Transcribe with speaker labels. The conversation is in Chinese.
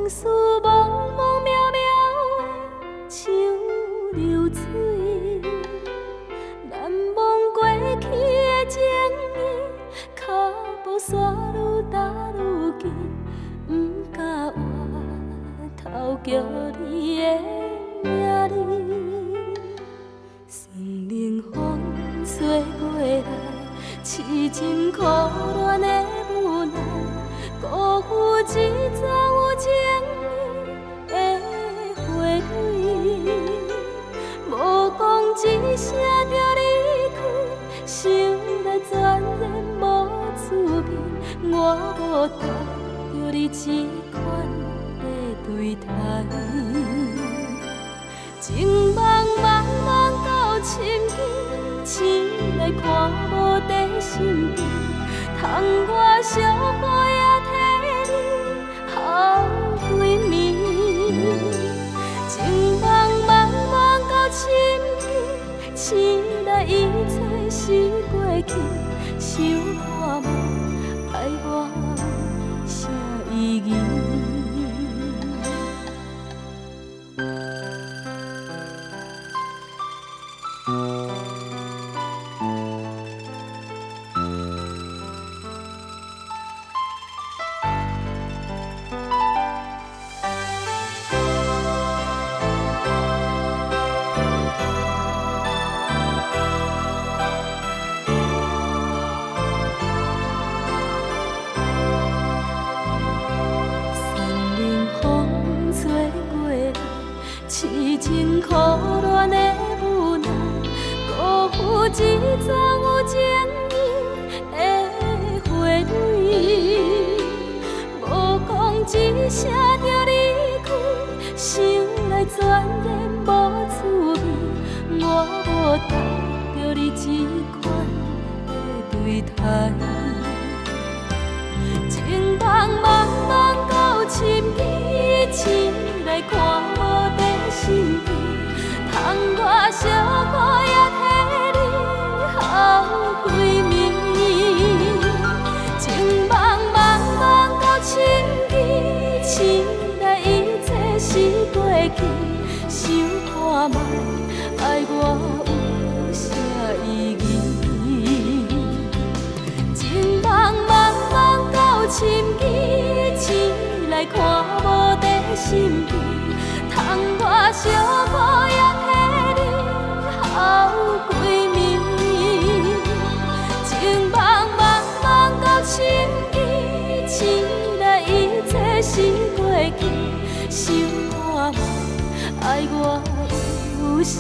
Speaker 1: 事茫茫渺渺的像流水，难忘过去的情谊，脚步线愈踏愈近，不敢回头叫你的名字。算冷风吹过来，痴情苦恋的无奈，辜负一桩有情义的花蕊。无讲一声就离开，想来全然无滋味。我无等着你这款的对待，情茫茫茫到深更，醒来看无在身边，窗外小雨也替你哭几暝。情茫茫茫到深更，醒来一切是过去，想看无爱我啥意义？痴情苦恋的无奈，辜负一桩有情义的花蕊。无讲一声就离开，想来全然无滋味。我无等着你这款的对待，情茫茫茫到深更，醒来看无在身边，窗外小雨也替你哭几暝。情茫茫茫到深更，醒来一切是过去，想看卖爱我有啥意义？情茫茫茫到深更，醒来看无在身边，窗外小雨也替你哭几暝。情茫茫茫到深更，醒来一切是过去，想看卖爱我有啥？